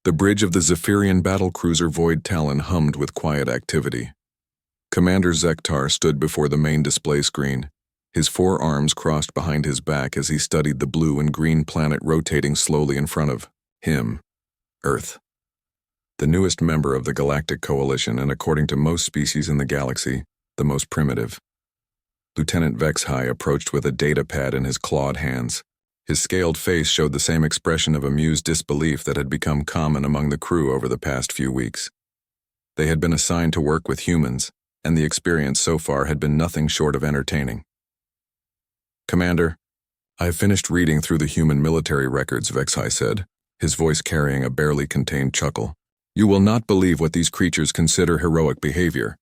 The bridge of the Zephyrian battlecruiser Void Talon hummed with quiet activity. Commander Zektar stood before the main display screen, his four arms crossed behind his back as he studied the blue and green planet rotating slowly in front of him, Earth. The newest member of the Galactic Coalition, and according to most species in the galaxy, the most primitive. Lieutenant Vexhai approached with a data pad in his clawed hands. His scaled face showed the same expression of amused disbelief that had become common among the crew over the past few weeks. They had been assigned to work with humans, and the experience so far had been nothing short of entertaining. "Commander, I have finished reading through the human military records," Vexhai said, his voice carrying a barely contained chuckle. "You will not believe what these creatures consider heroic behavior."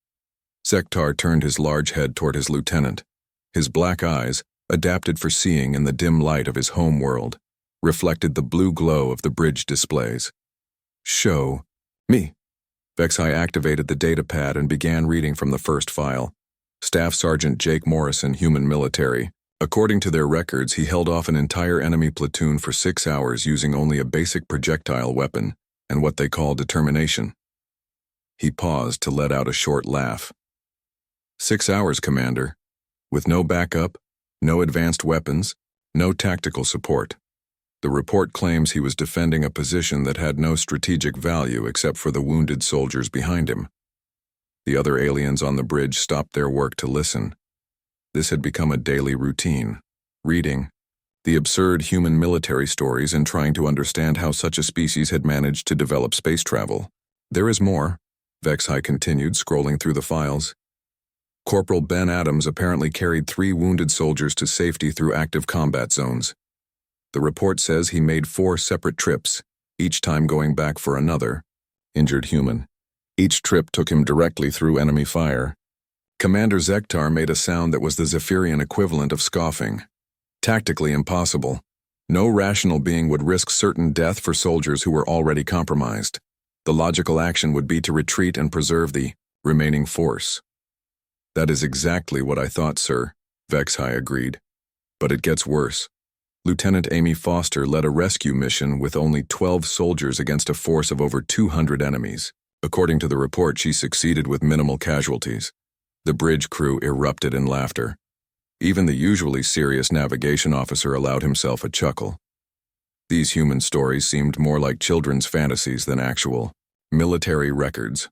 Zektar turned his large head toward his lieutenant. His black eyes, adapted for seeing in the dim light of his home world, reflected the blue glow of the bridge displays. "Show me." Vexhai activated the data pad and began reading from the first file. Staff Sergeant Jake Morrison, human military. According to their records, he held off an entire enemy platoon for 6 hours using only a basic projectile weapon and what they call determination. He paused to let out a short laugh. 6 hours, Commander, with no backup, no advanced weapons, no tactical support. The report claims he was defending a position that had no strategic value except for the wounded soldiers behind him. The other aliens on the bridge stopped their work to listen. This had become a daily routine, reading the absurd human military stories and trying to understand how such a species had managed to develop space travel. "There is more," Vexhai continued, scrolling through the files. "Corporal Ben Adams apparently carried 3 wounded soldiers to safety through active combat zones. The report says he made 4 separate trips, each time going back for another injured human. Each trip took him directly through enemy fire." Commander Zektar made a sound that was the Zephyrian equivalent of scoffing. "Tactically impossible. No rational being would risk certain death for soldiers who were already compromised. The logical action would be to retreat and preserve the remaining force." "That is exactly what I thought, sir," Vexhai agreed. "But it gets worse. Lieutenant Amy Foster led a rescue mission with only 12 soldiers against a force of over 200 enemies. According to the report, she succeeded with minimal casualties." The bridge crew erupted in laughter. Even the usually serious navigation officer allowed himself a chuckle. These human stories seemed more like children's fantasies than actual military records.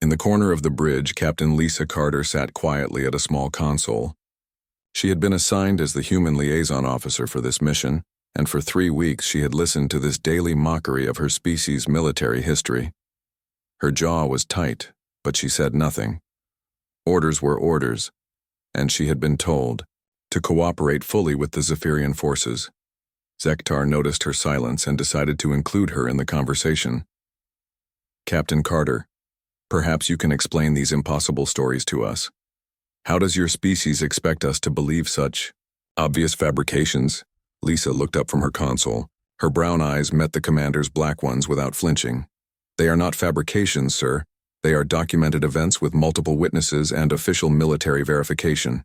In the corner of the bridge, Captain Lisa Carter sat quietly at a small console. She had been assigned as the human liaison officer for this mission, and for 3 weeks she had listened to this daily mockery of her species' military history. Her jaw was tight, but she said nothing. Orders were orders, and she had been told to cooperate fully with the Zephyrian forces. Zektar noticed her silence and decided to include her in the conversation. "Captain Carter, perhaps you can explain these impossible stories to us. How does your species expect us to believe such obvious fabrications?" Lisa looked up from her console. Her brown eyes met the commander's black ones without flinching. "They are not fabrications, sir. They are documented events with multiple witnesses and official military verification."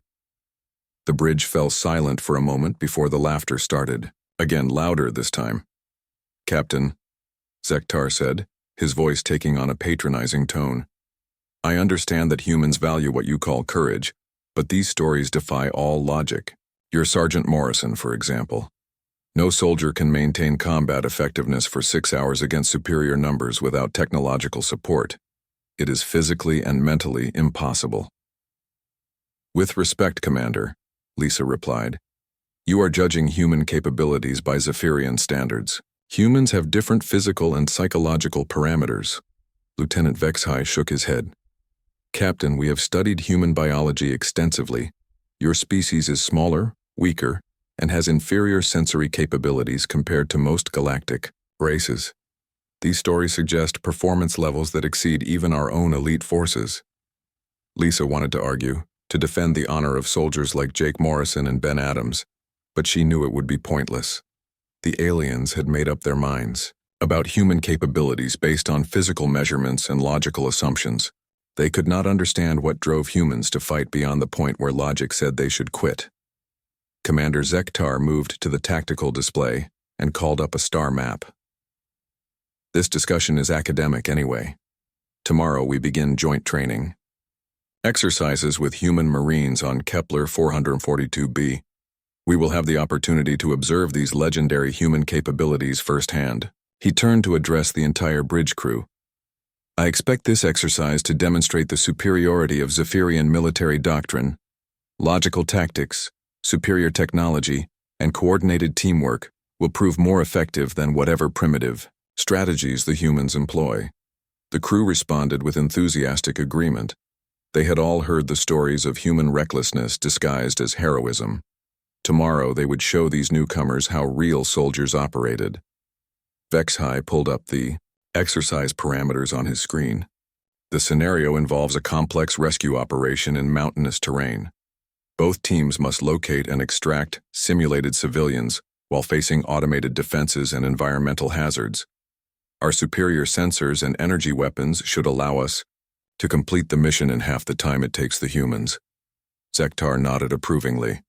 The bridge fell silent for a moment before the laughter started, again louder this time. "Captain," Zektar said, his voice taking on a patronizing tone, "I understand that humans value what you call courage, but these stories defy all logic. Your Sergeant Morrison, for example. No soldier can maintain combat effectiveness for 6 hours against superior numbers without technological support. It is physically and mentally impossible." "With respect, Commander," Lisa replied, "you are judging human capabilities by Zephyrian standards. Humans have different physical and psychological parameters." Lieutenant Vexhai shook his head. "Captain, we have studied human biology extensively. Your species is smaller, weaker, and has inferior sensory capabilities compared to most galactic races. These stories suggest performance levels that exceed even our own elite forces." Lisa wanted to argue, to defend the honor of soldiers like Jake Morrison and Ben Adams, but she knew it would be pointless. The aliens had made up their minds about human capabilities based on physical measurements and logical assumptions. They could not understand what drove humans to fight beyond the point where logic said they should quit. Commander Zektar moved to the tactical display and called up a star map. This discussion is academic anyway. Tomorrow we begin joint training. Exercises with human marines on Kepler 442b. We will have the opportunity to observe these legendary human capabilities firsthand. He turned to address the entire bridge crew. I expect this exercise to demonstrate the superiority of Zephyrian military doctrine, logical tactics, superior technology, and coordinated teamwork will prove more effective than whatever primitive strategies the humans employ. The crew responded with enthusiastic agreement. They had all heard the stories of human recklessness disguised as heroism. Tomorrow they would show these newcomers how real soldiers operated. Vexhai pulled up the exercise parameters on his screen. The scenario involves a complex rescue operation in mountainous terrain. Both teams must locate and extract simulated civilians while facing automated defenses and environmental hazards. Our superior sensors and energy weapons should allow us to complete the mission in half the time it takes the humans. Zektar nodded approvingly.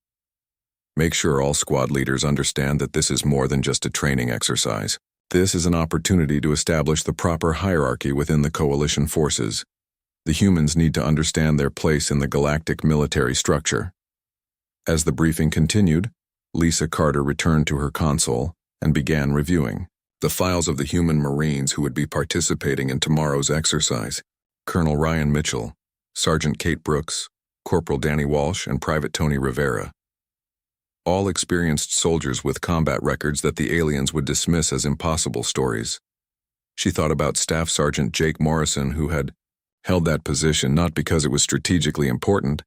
Make sure all squad leaders understand that this is more than just a training exercise. This is an opportunity to establish the proper hierarchy within the coalition forces. The humans need to understand their place in the galactic military structure. As the briefing continued, Lisa Carter returned to her console and began reviewing the files of the human marines who would be participating in tomorrow's exercise. Colonel Ryan Mitchell, Sergeant Kate Brooks, Corporal Danny Walsh, and Private Tony Rivera. All experienced soldiers with combat records that the aliens would dismiss as impossible stories. She thought about Staff Sergeant Jake Morrison, who had held that position not because it was strategically important,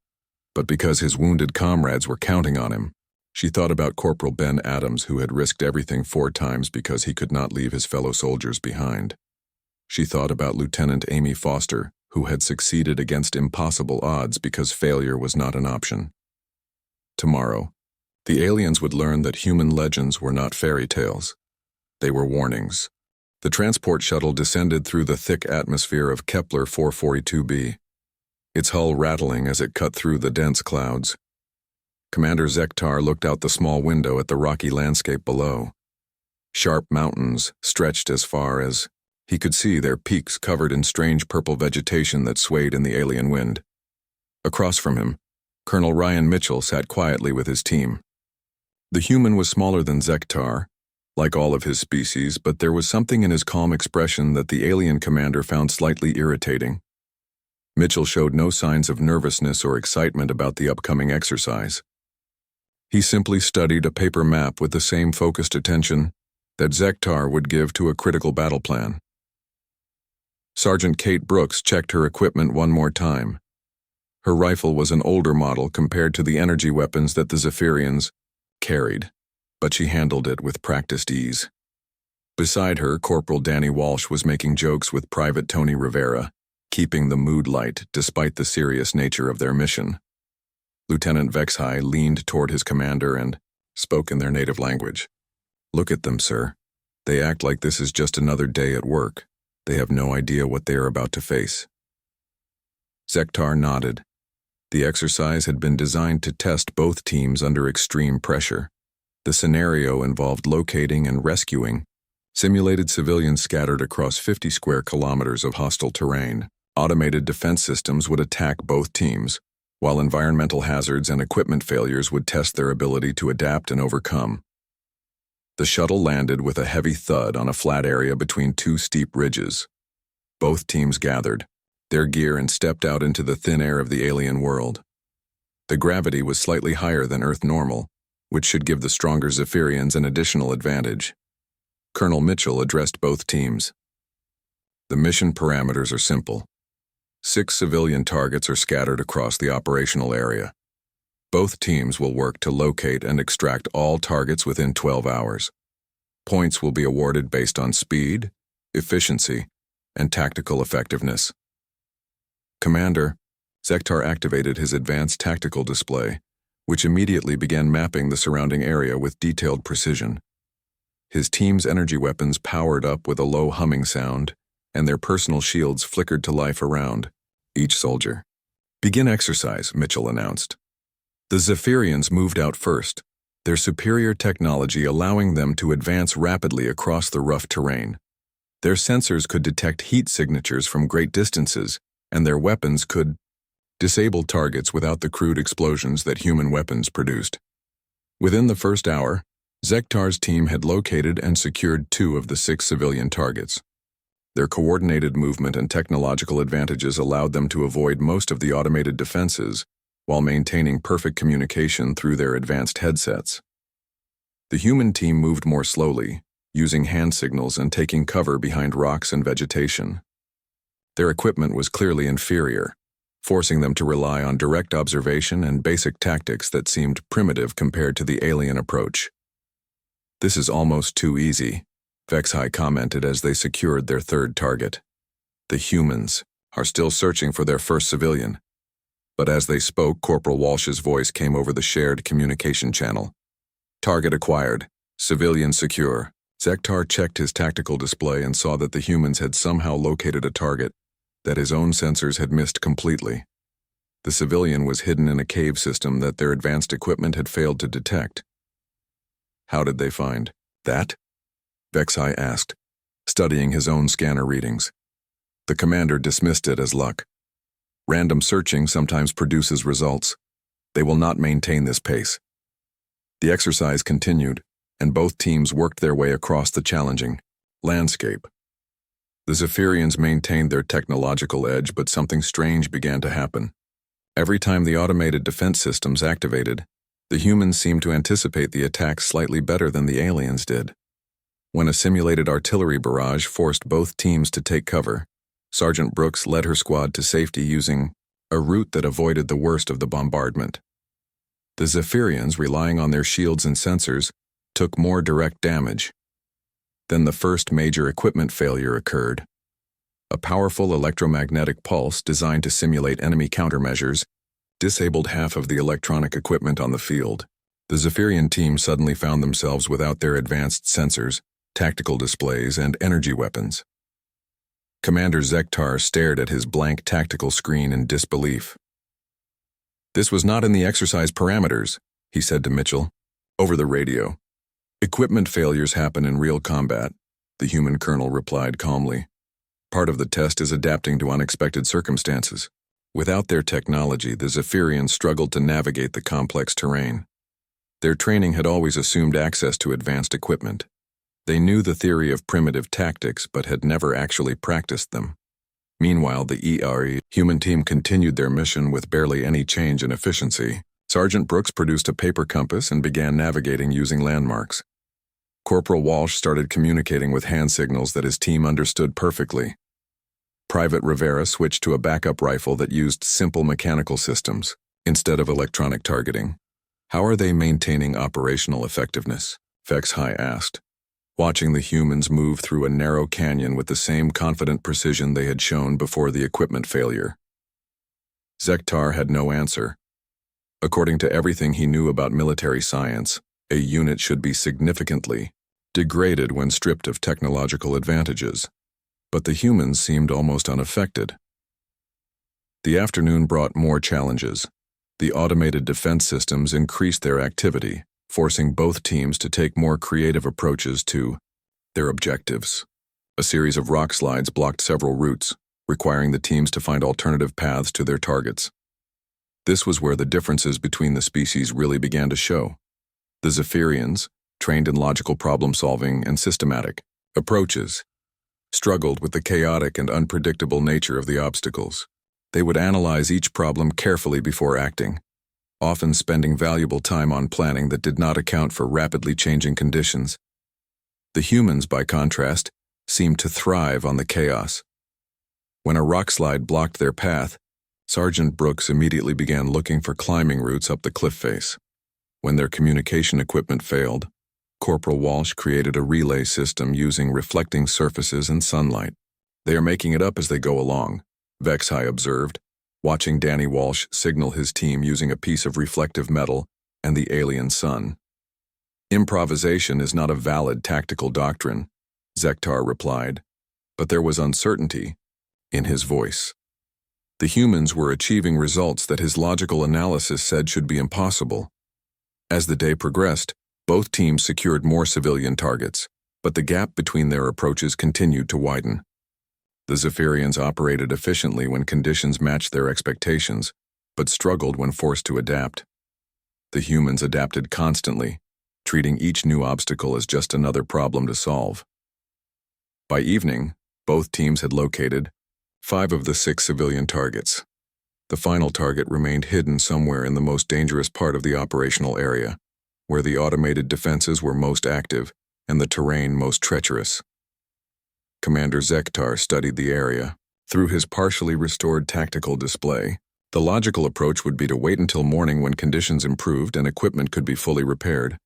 but because his wounded comrades were counting on him. She thought about Corporal Ben Adams, who had risked everything 4 times because he could not leave his fellow soldiers behind. She thought about Lieutenant Amy Foster, who had succeeded against impossible odds because failure was not an option. Tomorrow, the aliens would learn that human legends were not fairy tales. They were warnings. The transport shuttle descended through the thick atmosphere of Kepler 442b, its hull rattling as it cut through the dense clouds. Commander Zektar looked out the small window at the rocky landscape below. Sharp mountains stretched as far as he could see, their peaks covered in strange purple vegetation that swayed in the alien wind. Across from him, Colonel Ryan Mitchell sat quietly with his team. The human was smaller than Zektar, like all of his species, but there was something in his calm expression that the alien commander found slightly irritating. Mitchell showed no signs of nervousness or excitement about the upcoming exercise. He simply studied a paper map with the same focused attention that Zektar would give to a critical battle plan. Sergeant Kate Brooks checked her equipment one more time. Her rifle was an older model compared to the energy weapons that the Zephyrians carried, but she handled it with practiced ease. Beside her, Corporal Danny Walsh was making jokes with Private Tony Rivera, keeping the mood light despite the serious nature of their mission. Lieutenant Vexhai leaned toward his commander and spoke in their native language. Look at them, sir. They act like this is just another day at work. They have no idea what they are about to face. Zektar nodded. The exercise had been designed to test both teams under extreme pressure. The scenario involved locating and rescuing simulated civilians scattered across 50 square kilometers of hostile terrain. Automated defense systems would attack both teams, while environmental hazards and equipment failures would test their ability to adapt and overcome. The shuttle landed with a heavy thud on a flat area between 2 steep ridges. Both teams gathered their gear and stepped out into the thin air of the alien world. The gravity was slightly higher than Earth normal, which should give the stronger Zephyrians an additional advantage. Colonel Mitchell addressed both teams. The mission parameters are simple. 6 civilian targets are scattered across the operational area. Both teams will work to locate and extract all targets within 12 hours. Points will be awarded based on speed, efficiency, and tactical effectiveness. Commander, Zektar activated his advanced tactical display, which immediately began mapping the surrounding area with detailed precision. His team's energy weapons powered up with a low humming sound, and their personal shields flickered to life around each soldier. Begin exercise, Mitchell announced. The Zephyrians moved out first, their superior technology allowing them to advance rapidly across the rough terrain. Their sensors could detect heat signatures from great distances, and their weapons could disable targets without the crude explosions that human weapons produced. Within the first hour, Zektar's team had located and secured 2 of the 6 civilian targets. Their coordinated movement and technological advantages allowed them to avoid most of the automated defenses while maintaining perfect communication through their advanced headsets. The human team moved more slowly, using hand signals and taking cover behind rocks and vegetation. Their equipment was clearly inferior, forcing them to rely on direct observation and basic tactics that seemed primitive compared to the alien approach. "This is almost too easy," Vexhai commented as they secured their 3rd target. "The humans are still searching for their first civilian." But as they spoke, Corporal Walsh's voice came over the shared communication channel. "Target acquired. Civilian secure." Zektar checked his tactical display and saw that the humans had somehow located a target that his own sensors had missed completely. The civilian was hidden in a cave system that their advanced equipment had failed to detect. "How did they find that?" Vexhai asked, studying his own scanner readings. The commander dismissed it as luck. "Random searching sometimes produces results. They will not maintain this pace." The exercise continued, and both teams worked their way across the challenging landscape. The Zephyrians maintained their technological edge, but something strange began to happen. Every time the automated defense systems activated, the humans seemed to anticipate the attack slightly better than the aliens did. When a simulated artillery barrage forced both teams to take cover, Sergeant Brooks led her squad to safety using a route that avoided the worst of the bombardment. The Zephyrians, relying on their shields and sensors, took more direct damage. Then the first major equipment failure occurred. A powerful electromagnetic pulse designed to simulate enemy countermeasures disabled half of the electronic equipment on the field. The Zephyrian team suddenly found themselves without their advanced sensors, tactical displays, and energy weapons. Commander Zektar stared at his blank tactical screen in disbelief. "This was not in the exercise parameters," he said to Mitchell, over the radio. "Equipment failures happen in real combat," the human colonel replied calmly. "Part of the test is adapting to unexpected circumstances." Without their technology, the Zephyrians struggled to navigate the complex terrain. Their training had always assumed access to advanced equipment. They knew the theory of primitive tactics, but had never actually practiced them. Meanwhile, the ERE human team continued their mission with barely any change in efficiency. Sergeant Brooks produced a paper compass and began navigating using landmarks. Corporal Walsh started communicating with hand signals that his team understood perfectly. Private Rivera switched to a backup rifle that used simple mechanical systems instead of electronic targeting. "How are they maintaining operational effectiveness?" Vexhai asked, watching the humans move through a narrow canyon with the same confident precision they had shown before the equipment failure. Zektar had no answer. According to everything he knew about military science, a unit should be significantly degraded when stripped of technological advantages. But the humans seemed almost unaffected. The afternoon brought more challenges. The automated defense systems increased their activity, forcing both teams to take more creative approaches to their objectives. A series of rock slides blocked several routes, requiring the teams to find alternative paths to their targets. This was where the differences between the species really began to show. The Zephyrians, trained in logical problem-solving and systematic approaches, struggled with the chaotic and unpredictable nature of the obstacles. They would analyze each problem carefully before acting, often spending valuable time on planning that did not account for rapidly changing conditions. The humans, by contrast, seemed to thrive on the chaos. When a rock slide blocked their path, Sergeant Brooks immediately began looking for climbing routes up the cliff face. When their communication equipment failed, Corporal Walsh created a relay system using reflecting surfaces and sunlight. "They are making it up as they go along," Vexhai observed, watching Danny Walsh signal his team using a piece of reflective metal and the alien sun. "Improvisation is not a valid tactical doctrine," Zektar replied, but there was uncertainty in his voice. The humans were achieving results that his logical analysis said should be impossible. As the day progressed, both teams secured more civilian targets, but the gap between their approaches continued to widen. The Zephyrians operated efficiently when conditions matched their expectations, but struggled when forced to adapt. The humans adapted constantly, treating each new obstacle as just another problem to solve. By evening, both teams had located 5 of the 6 civilian targets. The final target remained hidden somewhere in the most dangerous part of the operational area, where the automated defenses were most active and the terrain most treacherous. Commander Zektar studied the area. Through his partially restored tactical display, the logical approach would be to wait until morning when conditions improved and equipment could be fully repaired.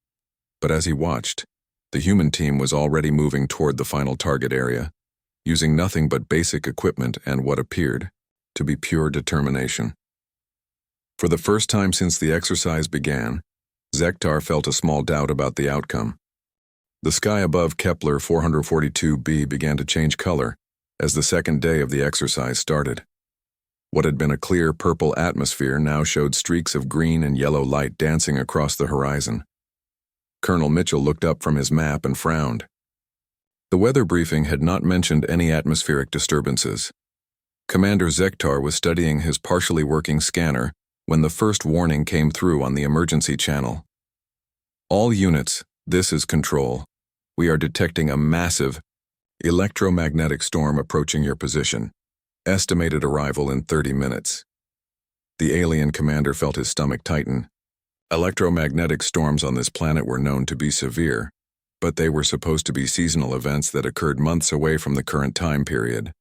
But as he watched, the human team was already moving toward the final target area, using nothing but basic equipment and what appeared to be pure determination. For the first time since the exercise began, Zektar felt a small doubt about the outcome. The sky above Kepler 442b began to change color as the second day of the exercise started. What had been a clear purple atmosphere now showed streaks of green and yellow light dancing across the horizon. Colonel Mitchell looked up from his map and frowned. The weather briefing had not mentioned any atmospheric disturbances. Commander Zektar was studying his partially working scanner when the first warning came through on the emergency channel. All units, this is Control. We are detecting a massive electromagnetic storm approaching your position. Estimated arrival in 30 minutes. The alien commander felt his stomach tighten. Electromagnetic storms on this planet were known to be severe, but they were supposed to be seasonal events that occurred months away from the current time period.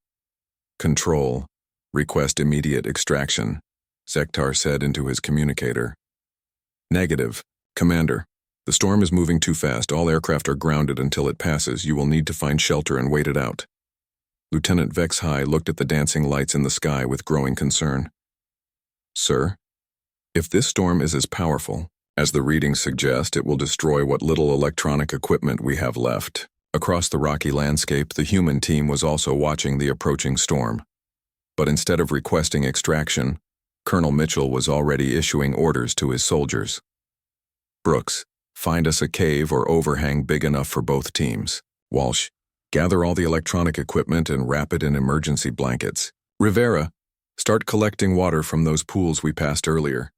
Control. Request immediate extraction, Zektar said into his communicator. Negative. Commander. The storm is moving too fast. All aircraft are grounded until it passes. You will need to find shelter and wait it out. Lieutenant Vexhai looked at the dancing lights in the sky with growing concern. Sir, if this storm is as powerful as the readings suggest, it will destroy what little electronic equipment we have left. Across the rocky landscape, the human team was also watching the approaching storm. But instead of requesting extraction, Colonel Mitchell was already issuing orders to his soldiers. Brooks, find us a cave or overhang big enough for both teams. Walsh, gather all the electronic equipment and wrap it in emergency blankets. Rivera, start collecting water from those pools we passed earlier.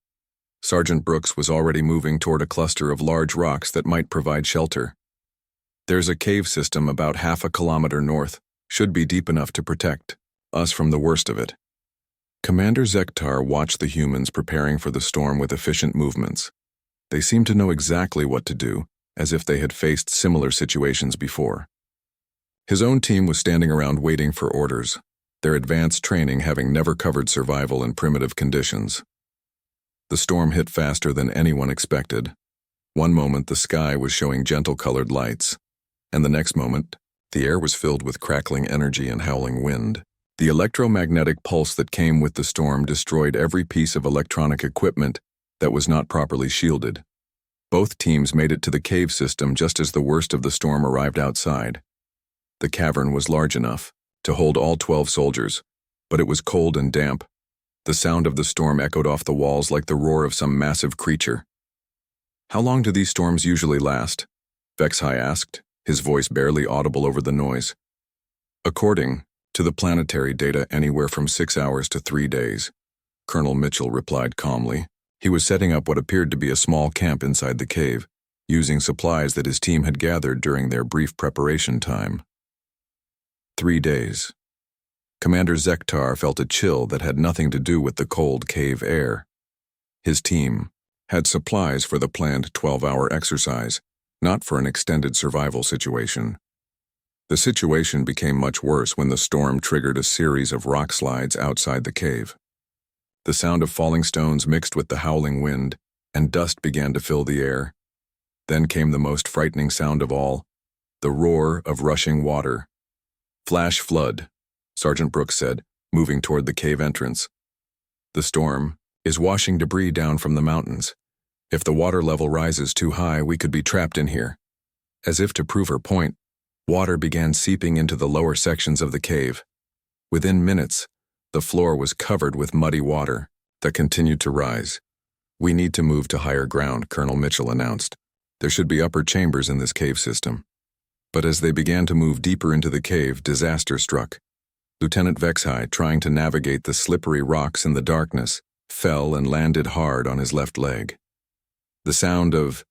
Sergeant Brooks was already moving toward a cluster of large rocks that might provide shelter. There's a cave system about half a kilometer north, should be deep enough to protect us from the worst of it. Commander Zektar watched the humans preparing for the storm with efficient movements. They seemed to know exactly what to do, as if they had faced similar situations before. His own team was standing around waiting for orders, their advanced training having never covered survival in primitive conditions. The storm hit faster than anyone expected. One moment the sky was showing gentle-colored lights, and the next moment the air was filled with crackling energy and howling wind. The electromagnetic pulse that came with the storm destroyed every piece of electronic equipment that was not properly shielded. Both teams made it to the cave system just as the worst of the storm arrived outside. The cavern was large enough to hold all 12 soldiers, but it was cold and damp. The sound of the storm echoed off the walls like the roar of some massive creature. How long do these storms usually last? Vexhai asked, his voice barely audible over the noise. According to the planetary data, anywhere from 6 hours to 3 days, Colonel Mitchell replied calmly. He was setting up what appeared to be a small camp inside the cave, using supplies that his team had gathered during their brief preparation time. 3 days. Commander Zektar felt a chill that had nothing to do with the cold cave air. His team had supplies for the planned 12-hour exercise, not for an extended survival situation. The situation became much worse when the storm triggered a series of rock slides outside the cave. The sound of falling stones mixed with the howling wind, and dust began to fill the air. Then came the most frightening sound of all, the roar of rushing water. Flash flood, Sergeant Brooks said, moving toward the cave entrance. The storm is washing debris down from the mountains. If the water level rises too high, we could be trapped in here. As if to prove her point, water began seeping into the lower sections of the cave. Within minutes, the floor was covered with muddy water that continued to rise. We need to move to higher ground, Colonel Mitchell announced. There should be upper chambers in this cave system. But as they began to move deeper into the cave, disaster struck. Lieutenant Vexhai, trying to navigate the slippery rocks in the darkness, fell and landed hard on his left leg. The sound of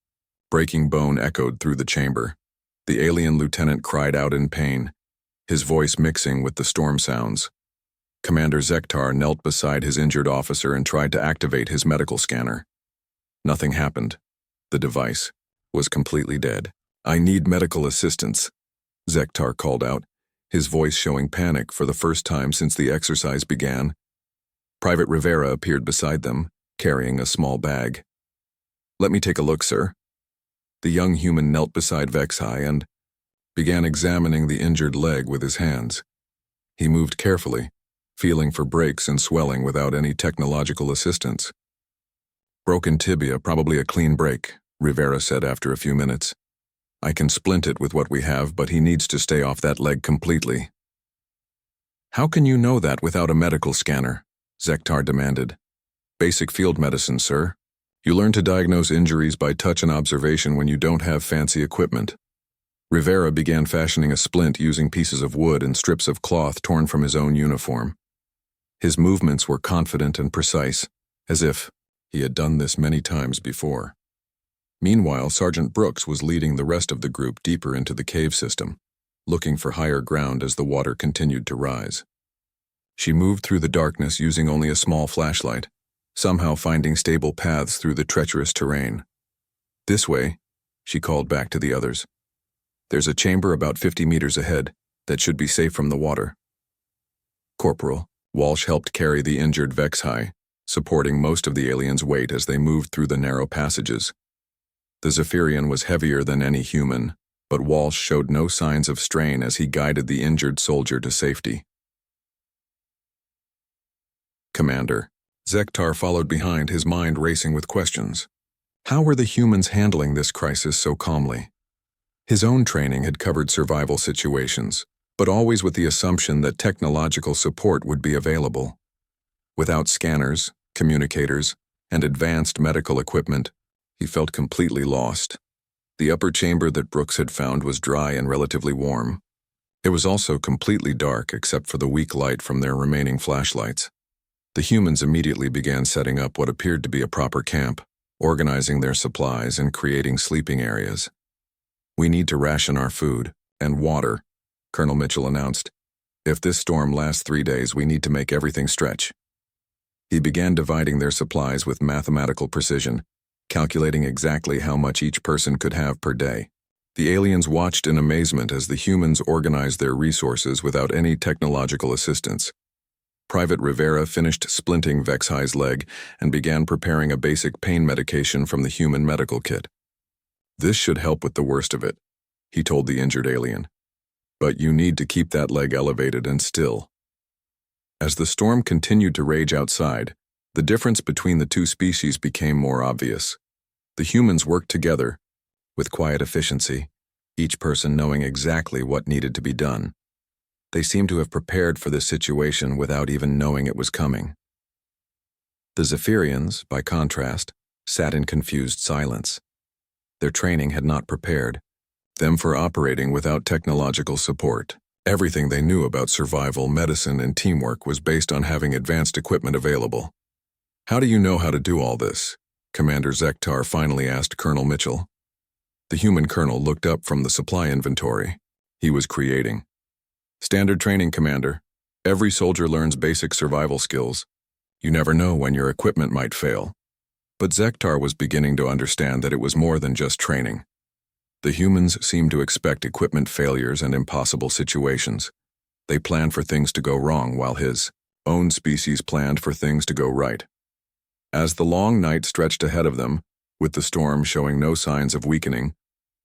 breaking bone echoed through the chamber. The alien lieutenant cried out in pain, his voice mixing with the storm sounds. Commander Zektar knelt beside his injured officer and tried to activate his medical scanner. Nothing happened. The device was completely dead. "I need medical assistance," Zektar called out, his voice showing panic for the first time since the exercise began. Private Rivera appeared beside them, carrying a small bag. "Let me take a look, sir." The young human knelt beside Vexhai and began examining the injured leg with his hands. He moved carefully, feeling for breaks and swelling without any technological assistance. "Broken tibia, probably a clean break," Rivera said after a few minutes. "I can splint it with what we have, but he needs to stay off that leg completely." "How can you know that without a medical scanner?" Zektar demanded. "Basic field medicine, sir. You learn to diagnose injuries by touch and observation when you don't have fancy equipment." Rivera began fashioning a splint using pieces of wood and strips of cloth torn from his own uniform. His movements were confident and precise, as if he had done this many times before. Meanwhile, Sergeant Brooks was leading the rest of the group deeper into the cave system, looking for higher ground as the water continued to rise. She moved through the darkness using only a small flashlight, somehow finding stable paths through the treacherous terrain. "This way," she called back to the others. "There's a chamber about 50 meters ahead that should be safe from the water." Corporal Walsh helped carry the injured Vexhai, supporting most of the alien's weight as they moved through the narrow passages. The Zephyrian was heavier than any human, but Walsh showed no signs of strain as he guided the injured soldier to safety. Commander Zektar followed behind, his mind racing with questions. How were the humans handling this crisis so calmly? His own training had covered survival situations, but always with the assumption that technological support would be available. Without scanners, communicators, and advanced medical equipment, he felt completely lost. The upper chamber that Brooks had found was dry and relatively warm. It was also completely dark except for the weak light from their remaining flashlights. The humans immediately began setting up what appeared to be a proper camp, organizing their supplies and creating sleeping areas. "We need to ration our food and water," Colonel Mitchell announced. "If this storm lasts 3 days, we need to make everything stretch." He began dividing their supplies with mathematical precision, calculating exactly how much each person could have per day. The aliens watched in amazement as the humans organized their resources without any technological assistance. Private Rivera finished splinting Vexhai's leg and began preparing a basic pain medication from the human medical kit. "This should help with the worst of it," he told the injured alien. "But you need to keep that leg elevated and still." As the storm continued to rage outside, the difference between the two species became more obvious. The humans worked together, with quiet efficiency, each person knowing exactly what needed to be done. They seemed to have prepared for this situation without even knowing it was coming. The Zephyrians, by contrast, sat in confused silence. Their training had not prepared them for operating without technological support. Everything they knew about survival, medicine, and teamwork was based on having advanced equipment available. "How do you know how to do all this?" Commander Zektar finally asked Colonel Mitchell. The human colonel looked up from the supply inventory he was creating. "Standard training, Commander. Every soldier learns basic survival skills. You never know when your equipment might fail." But Zektar was beginning to understand that it was more than just training. The humans seemed to expect equipment failures and impossible situations. They planned for things to go wrong while his own species planned for things to go right. As the long night stretched ahead of them, with the storm showing no signs of weakening,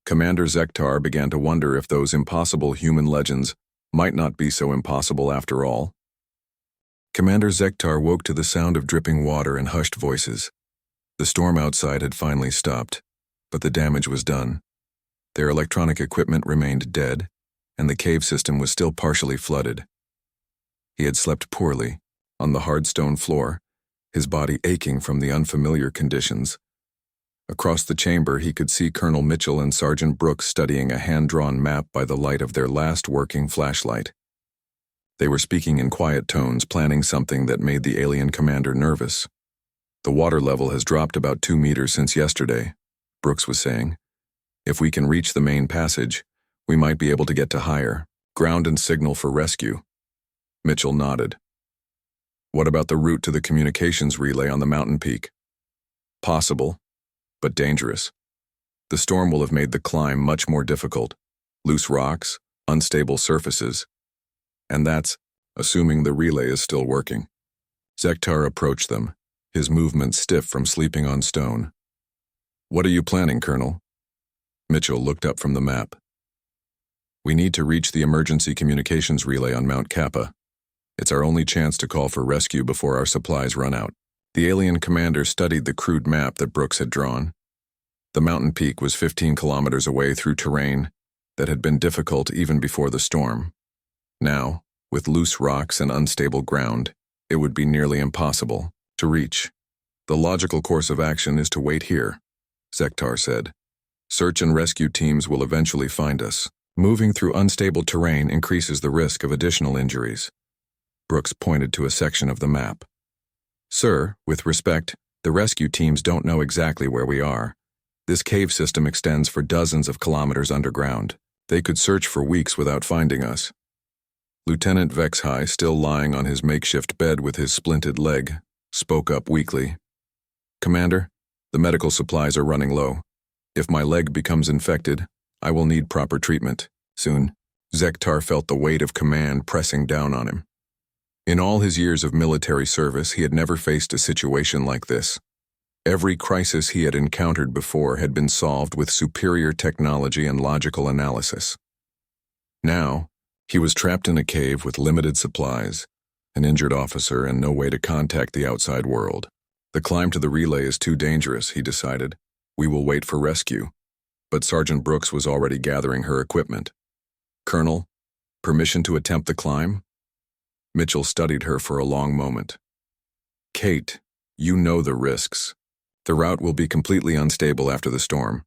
Commander Zektar began to wonder if those impossible human legends might not be so impossible after all. Commander Zektar woke to the sound of dripping water and hushed voices. The storm outside had finally stopped, but the damage was done. Their electronic equipment remained dead, and the cave system was still partially flooded. He had slept poorly, on the hard stone floor, his body aching from the unfamiliar conditions. Across the chamber, he could see Colonel Mitchell and Sergeant Brooks studying a hand-drawn map by the light of their last working flashlight. They were speaking in quiet tones, planning something that made the alien commander nervous. "The water level has dropped about 2 meters since yesterday," Brooks was saying. "If we can reach the main passage, we might be able to get to higher ground and signal for rescue." Mitchell nodded. "What about the route to the communications relay on the mountain peak?" "Possible, but dangerous. The storm will have made the climb much more difficult. Loose rocks, unstable surfaces. And that's assuming the relay is still working." Zektar approached them, his movements stiff from sleeping on stone. "What are you planning, Colonel?" Mitchell looked up from the map. "We need to reach the emergency communications relay on Mount Kappa. It's our only chance to call for rescue before our supplies run out." The alien commander studied the crude map that Brooks had drawn. The mountain peak was 15 kilometers away through terrain that had been difficult even before the storm. Now, with loose rocks and unstable ground, it would be nearly impossible to reach. "The logical course of action is to wait here," Zektar said. "Search and rescue teams will eventually find us. Moving through unstable terrain increases the risk of additional injuries." Brooks pointed to a section of the map. "Sir, with respect, the rescue teams don't know exactly where we are. This cave system extends for dozens of kilometers underground. They could search for weeks without finding us." Lieutenant Vexhai, still lying on his makeshift bed with his splinted leg, spoke up weakly. "Commander, the medical supplies are running low. If my leg becomes infected, I will need proper treatment soon." Zektar felt the weight of command pressing down on him. In all his years of military service, he had never faced a situation like this. Every crisis he had encountered before had been solved with superior technology and logical analysis. Now, he was trapped in a cave with limited supplies, an injured officer, and no way to contact the outside world. "The climb to the relay is too dangerous," he decided. "We will wait for rescue." But Sergeant Brooks was already gathering her equipment. "Colonel, permission to attempt the climb?" Mitchell studied her for a long moment. "Kate, you know the risks. The route will be completely unstable after the storm.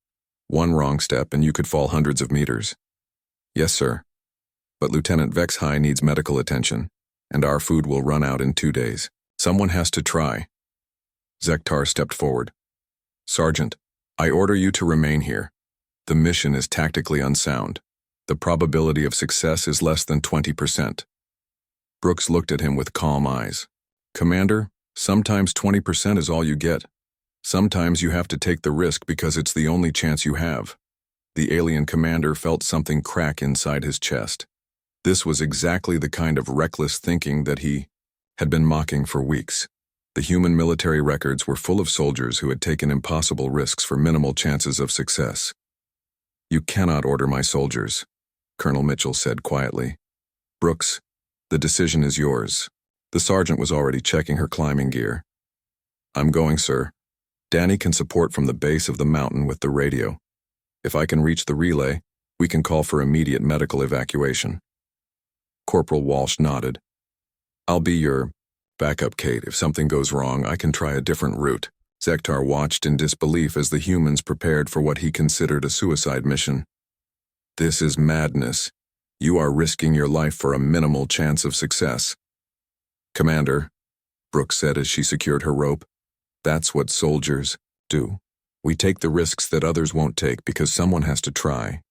One wrong step and you could fall hundreds of meters." "Yes, sir. But Lieutenant Vexhai needs medical attention, and our food will run out in 2 days. Someone has to try." Zektar stepped forward. "Sergeant, I order you to remain here. The mission is tactically unsound. The probability of success is less than 20%. Brooks looked at him with calm eyes. "Commander, sometimes 20% is all you get. Sometimes you have to take the risk because it's the only chance you have." The alien commander felt something crack inside his chest. This was exactly the kind of reckless thinking that he had been mocking for weeks. The human military records were full of soldiers who had taken impossible risks for minimal chances of success. "You cannot order my soldiers," Colonel Mitchell said quietly. "Brooks, the decision is yours." The sergeant was already checking her climbing gear. "I'm going, sir. Danny can support from the base of the mountain with the radio. If I can reach the relay, we can call for immediate medical evacuation." Corporal Walsh nodded. "I'll be your backup, Kate. If something goes wrong, I can try a different route." Zektar watched in disbelief as the humans prepared for what he considered a suicide mission. "This is madness. You are risking your life for a minimal chance of success." "Commander," Brooks said as she secured her rope, "that's what soldiers do. We take the risks that others won't take because someone has to try."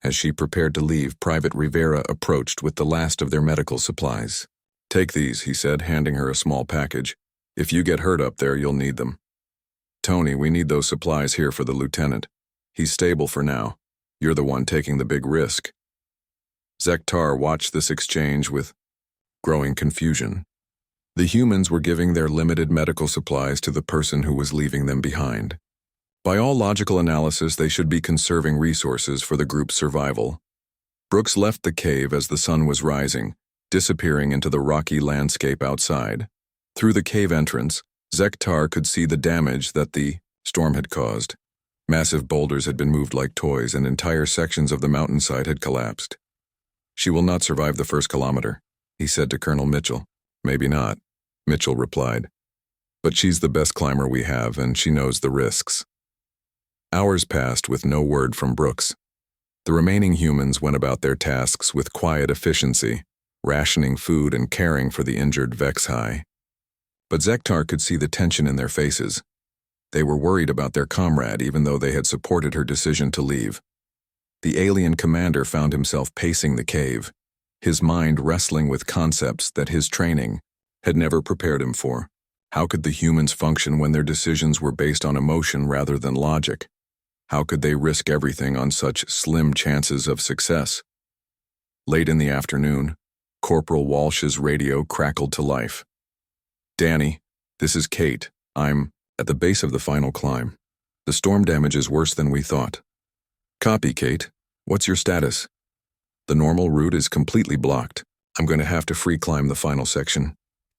As she prepared to leave, Private Rivera approached with the last of their medical supplies. "Take these," he said, handing her a small package. "If you get hurt up there, you'll need them. Tony, we need those supplies here for the lieutenant. He's stable for now. You're the one taking the big risk." Zektar watched this exchange with growing confusion. The humans were giving their limited medical supplies to the person who was leaving them behind. By all logical analysis, they should be conserving resources for the group's survival. Brooks left the cave as the sun was rising, disappearing into the rocky landscape outside. Through the cave entrance, Zektar could see the damage that the storm had caused. Massive boulders had been moved like toys, and entire sections of the mountainside had collapsed. "She will not survive the first kilometer," he said to Colonel Mitchell. "Maybe not," Mitchell replied. "But she's the best climber we have, and she knows the risks." Hours passed with no word from Brooks. The remaining humans went about their tasks with quiet efficiency, rationing food and caring for the injured HFY. But Zektar could see the tension in their faces. They were worried about their comrade even though they had supported her decision to leave. The alien commander found himself pacing the cave, his mind wrestling with concepts that his training had never prepared him for. How could the humans function when their decisions were based on emotion rather than logic? How could they risk everything on such slim chances of success? Late in the afternoon, Corporal Walsh's radio crackled to life. "Danny, this is Kate. I'm at the base of the final climb. The storm damage is worse than we thought." "Copy, Kate. What's your status?" "The normal route is completely blocked. I'm going to have to free climb the final section.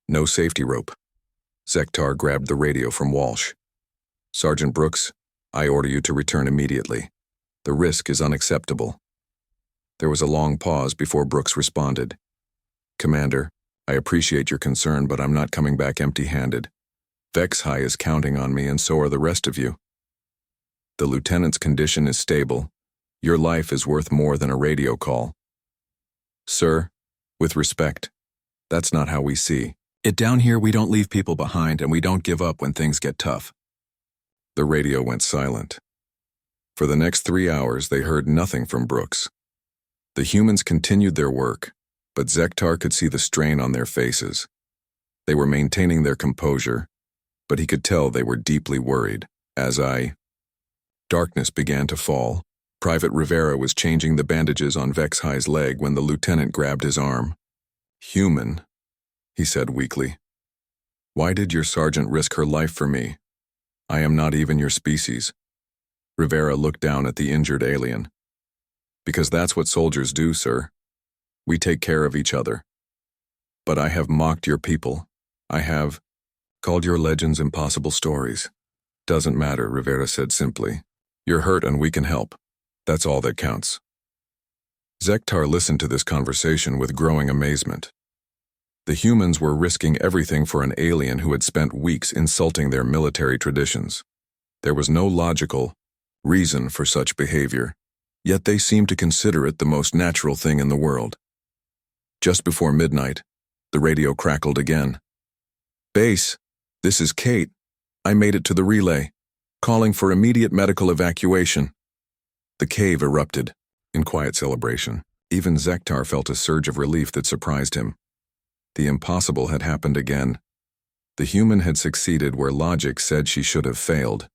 No safety rope." Zektar grabbed the radio from Walsh. "Sergeant Brooks, I order you to return immediately. The risk is unacceptable." There was a long pause before Brooks responded. "Commander, I appreciate your concern, but I'm not coming back empty-handed. HFY is counting on me, and so are the rest of you. The lieutenant's condition is stable. Your life is worth more than a radio call." "Sir, with respect, that's not how we see it. Down here, we don't leave people behind, and we don't give up when things get tough." The radio went silent. For the next 3 hours, they heard nothing from Brooks. The humans continued their work, but Zektar could see the strain on their faces. They were maintaining their composure, but he could tell they were deeply worried. Darkness began to fall. Private Rivera was changing the bandages on HFY's leg when the lieutenant grabbed his arm. "Human," he said weakly. "Why did your sergeant risk her life for me? I am not even your species." Rivera looked down at the injured alien. "Because that's what soldiers do, sir. We take care of each other. But I have mocked your people. I have called your legends impossible stories." "Doesn't matter," Rivera said simply. "You're hurt and we can help. That's all that counts." Zektar listened to this conversation with growing amazement. The humans were risking everything for an alien who had spent weeks insulting their military traditions. There was no logical reason for such behavior, yet they seemed to consider it the most natural thing in the world. Just before midnight, the radio crackled again. "Base, this is Kate. I made it to the relay, calling for immediate medical evacuation." The cave erupted in quiet celebration. Even Zektar felt a surge of relief that surprised him. The impossible had happened again. The human had succeeded where logic said she should have failed.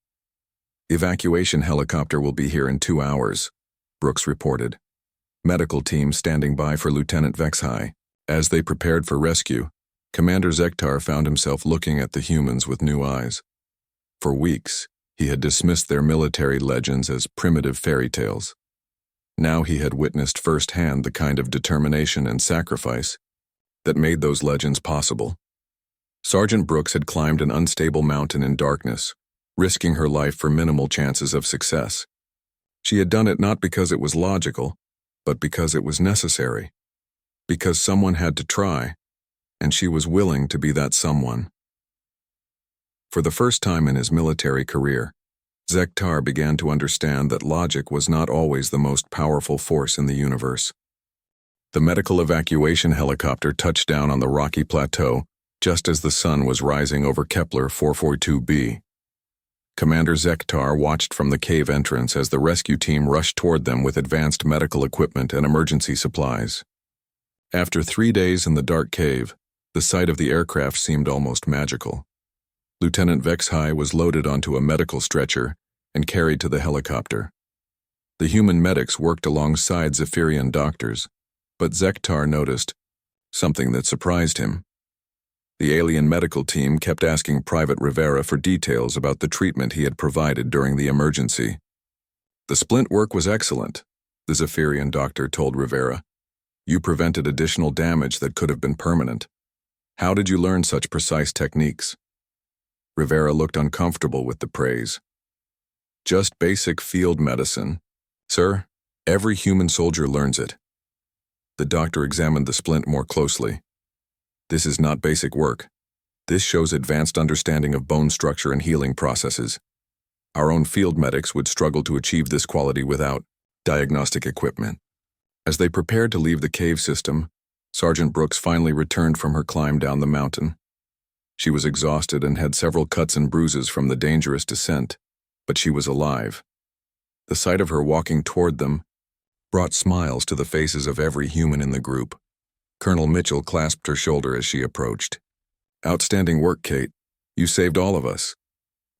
"Evacuation helicopter will be here in 2 hours," Brooks reported. Medical team standing by for Lieutenant HFY. As they prepared for rescue, Commander Zektar found himself looking at the humans with new eyes. For weeks, he had dismissed their military legends as primitive fairy tales. Now he had witnessed firsthand the kind of determination and sacrifice that made those legends possible. Sergeant Brooks had climbed an unstable mountain in darkness, risking her life for minimal chances of success. She had done it not because it was logical, but because it was necessary. Because someone had to try, and she was willing to be that someone. For the first time in his military career, Zektar began to understand that logic was not always the most powerful force in the universe. The medical evacuation helicopter touched down on the rocky plateau just as the sun was rising over Kepler 442b. Commander Zektar watched from the cave entrance as the rescue team rushed toward them with advanced medical equipment and emergency supplies. After 3 days in the dark cave, the sight of the aircraft seemed almost magical. Lieutenant HFY was loaded onto a medical stretcher and carried to the helicopter. The human medics worked alongside Zephyrian doctors, but Zektar noticed something that surprised him. The alien medical team kept asking Private Rivera for details about the treatment he had provided during the emergency. "The splint work was excellent," the Zephyrian doctor told Rivera. "You prevented additional damage that could have been permanent. How did you learn such precise techniques?" Rivera looked uncomfortable with the praise. "Just basic field medicine. Sir, every human soldier learns it." The doctor examined the splint more closely. "This is not basic work. This shows advanced understanding of bone structure and healing processes. Our own field medics would struggle to achieve this quality without diagnostic equipment. As they prepared to leave the cave system, Sergeant Brooks finally returned from her climb down the mountain. She was exhausted and had several cuts and bruises from the dangerous descent, but she was alive. The sight of her walking toward them brought smiles to the faces of every human in the group. Colonel Mitchell clasped her shoulder as she approached. "Outstanding work, Kate. You saved all of us."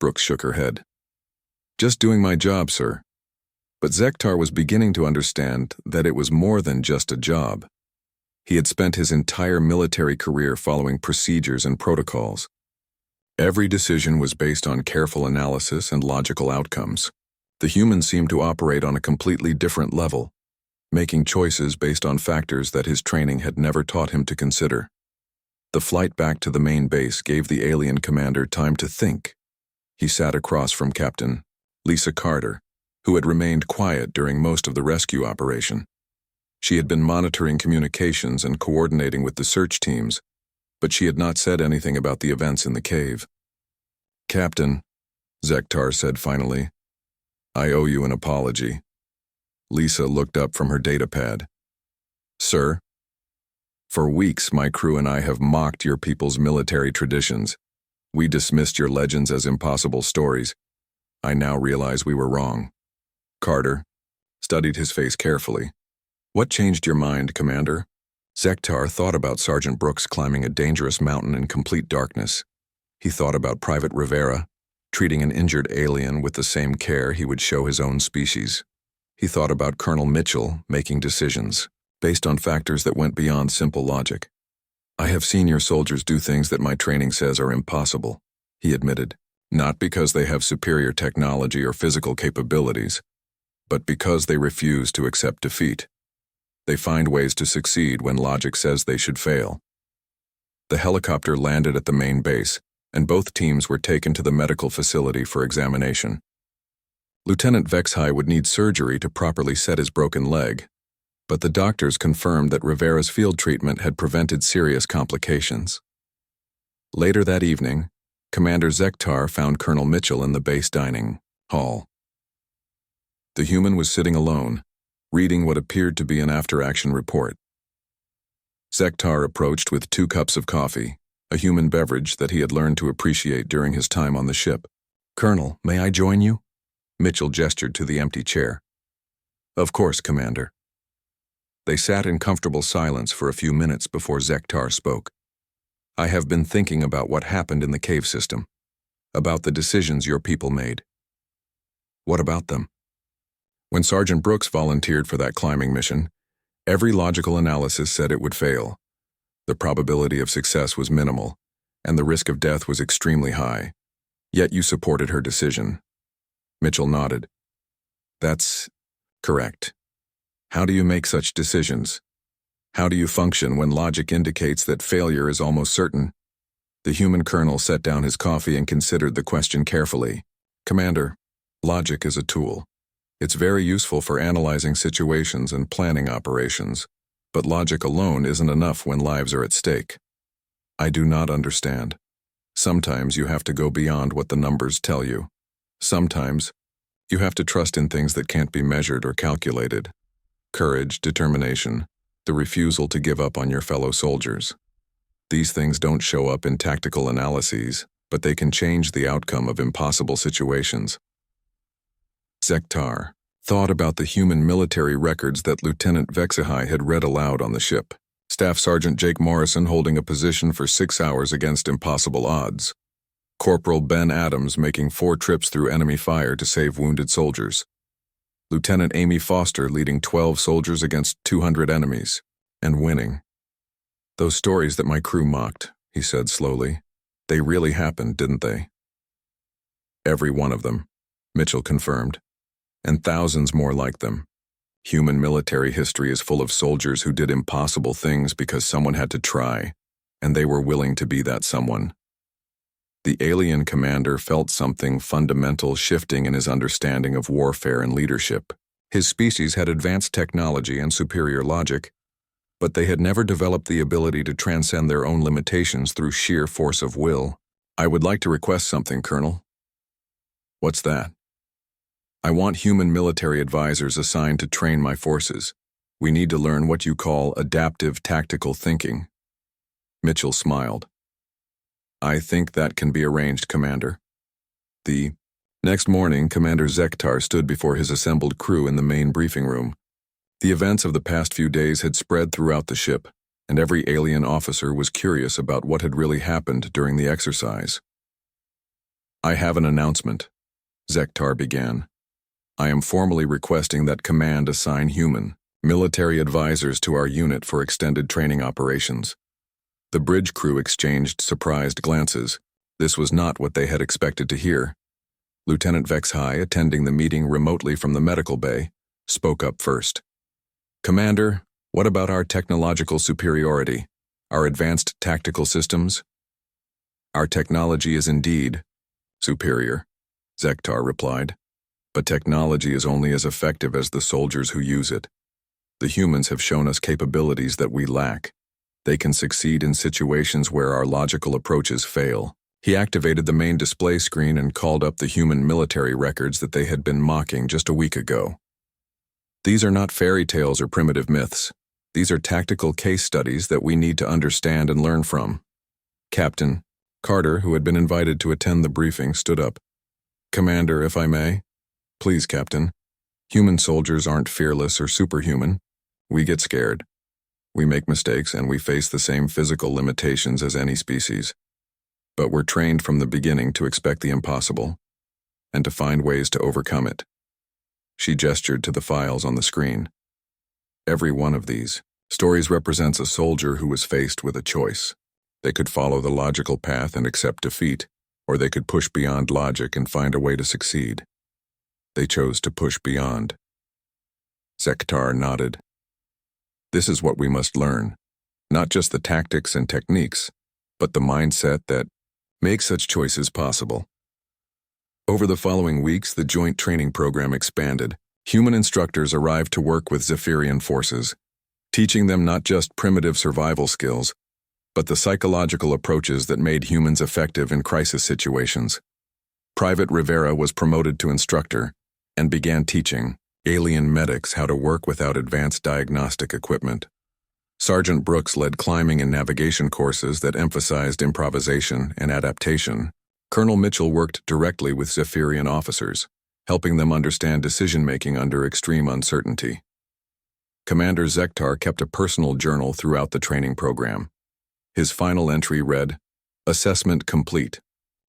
Brooks shook her head. "Just doing my job, sir." But Zektar was beginning to understand that it was more than just a job. He had spent his entire military career following procedures and protocols. Every decision was based on careful analysis and logical outcomes. The humans seemed to operate on a completely different level, making choices based on factors that his training had never taught him to consider. The flight back to the main base gave the alien commander time to think. He sat across from Captain Lisa Carter, who had remained quiet during most of the rescue operation. She had been monitoring communications and coordinating with the search teams, but she had not said anything about the events in the cave. "Captain," Zektar said finally, "I owe you an apology." Lisa looked up from her datapad. "Sir? For weeks, my crew and I have mocked your people's military traditions. We dismissed your legends as impossible stories. I now realize we were wrong." Carter studied his face carefully. "What changed your mind, Commander?" Zektar thought about Sergeant Brooks climbing a dangerous mountain in complete darkness. He thought about Private Rivera, treating an injured alien with the same care he would show his own species. He thought about Colonel Mitchell making decisions based on factors that went beyond simple logic. "I have seen your soldiers do things that my training says are impossible," he admitted, "not because they have superior technology or physical capabilities, but because they refuse to accept defeat. They find ways to succeed when logic says they should fail." The helicopter landed at the main base, and both teams were taken to the medical facility for examination. Lieutenant Vexhai would need surgery to properly set his broken leg, but the doctors confirmed that Rivera's field treatment had prevented serious complications. Later that evening, Commander Zektar found Colonel Mitchell in the base dining hall. The human was sitting alone, reading what appeared to be an after-action report. Zektar approached with 2 cups of coffee, a human beverage that he had learned to appreciate during his time on the ship. "Colonel, may I join you?" Mitchell gestured to the empty chair. "Of course, Commander." They sat in comfortable silence for a few minutes before Zektar spoke. "I have been thinking about what happened in the cave system, about the decisions your people made." "What about them?" "When Sergeant Brooks volunteered for that climbing mission, every logical analysis said it would fail. The probability of success was minimal, and the risk of death was extremely high. Yet you supported her decision." Mitchell nodded. "That's correct. How do you make such decisions? How do you function when logic indicates that failure is almost certain?" The human colonel set down his coffee and considered the question carefully. "Commander, logic is a tool. It's very useful for analyzing situations and planning operations, but logic alone isn't enough when lives are at stake. I do not understand. Sometimes you have to go beyond what the numbers tell you. Sometimes you have to trust in things that can't be measured or calculated. Courage, determination, the refusal to give up on your fellow soldiers. These things don't show up in tactical analyses, but they can change the outcome of impossible situations." Zektar thought about the human military records that Lieutenant Vexihai had read aloud on the ship. Staff Sergeant Jake Morrison holding a position for 6 hours against impossible odds. Corporal Ben Adams making 4 trips through enemy fire to save wounded soldiers. Lieutenant Amy Foster leading 12 soldiers against 200 enemies, and winning. "Those stories that my crew mocked," he said slowly, "they really happened, didn't they?" "Every one of them," Mitchell confirmed, "and thousands more like them. Human military history is full of soldiers who did impossible things because someone had to try, and they were willing to be that someone." The alien commander felt something fundamental shifting in his understanding of warfare and leadership. His species had advanced technology and superior logic, but they had never developed the ability to transcend their own limitations through sheer force of will. "I would like to request something, Colonel." "What's that?" I want human military advisors assigned to train my forces. We need to learn what you call adaptive tactical thinking." Mitchell smiled. "I think that can be arranged, Commander." The next morning, Commander Zektar stood before his assembled crew in the main briefing room. The events of the past few days had spread throughout the ship, and every alien officer was curious about what had really happened during the exercise. "I have an announcement," Zektar began. "I am formally requesting that Command assign human, military advisors to our unit for extended training operations." The bridge crew exchanged surprised glances. This was not what they had expected to hear. Lieutenant Vexhai, attending the meeting remotely from the medical bay, spoke up first. "Commander, what about our technological superiority, our advanced tactical systems?" "Our technology is indeed superior," Zektar replied. "But technology is only as effective as the soldiers who use it. The humans have shown us capabilities that we lack. They can succeed in situations where our logical approaches fail." He activated the main display screen and called up the human military records that they had been mocking just a week ago. "These are not fairy tales or primitive myths. These are tactical case studies that we need to understand and learn from." Captain Carter, who had been invited to attend the briefing, stood up. "Commander, if I may?" "Please, Captain. Human soldiers aren't fearless or superhuman. We get scared. We make mistakes and we face the same physical limitations as any species. But we're trained from the beginning to expect the impossible and to find ways to overcome it." She gestured to the files on the screen. "Every one of these stories represents a soldier who was faced with a choice. They could follow the logical path and accept defeat, or they could push beyond logic and find a way to succeed. They chose to push beyond." Zektar nodded. "This is what we must learn, not just the tactics and techniques, but the mindset that makes such choices possible." Over the following weeks, the joint training program expanded. Human instructors arrived to work with Zephyrian forces, teaching them not just primitive survival skills, but the psychological approaches that made humans effective in crisis situations. Private Rivera was promoted to instructor and began teaching alien medics how to work without advanced diagnostic equipment. Sergeant Brooks led climbing and navigation courses that emphasized improvisation and adaptation. Colonel Mitchell worked directly with Zephyrian officers, helping them understand decision-making under extreme uncertainty. Commander Zektar kept a personal journal throughout the training program. His final entry read, "Assessment complete.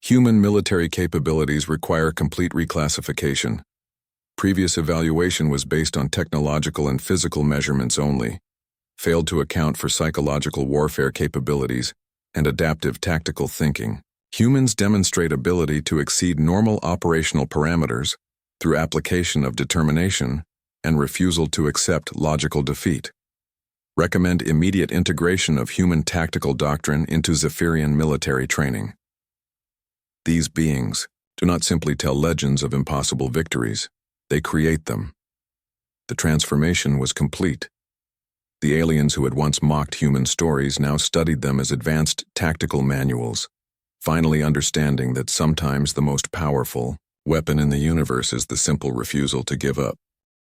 Human military capabilities require complete reclassification. Previous evaluation was based on technological and physical measurements only, failed to account for psychological warfare capabilities and adaptive tactical thinking. Humans demonstrate ability to exceed normal operational parameters through application of determination and refusal to accept logical defeat. Recommend immediate integration of human tactical doctrine into Zephyrian military training." These beings do not simply tell legends of impossible victories, they create them. The transformation was complete. The aliens who had once mocked human stories now studied them as advanced tactical manuals, finally understanding that sometimes the most powerful weapon in the universe is the simple refusal to give up.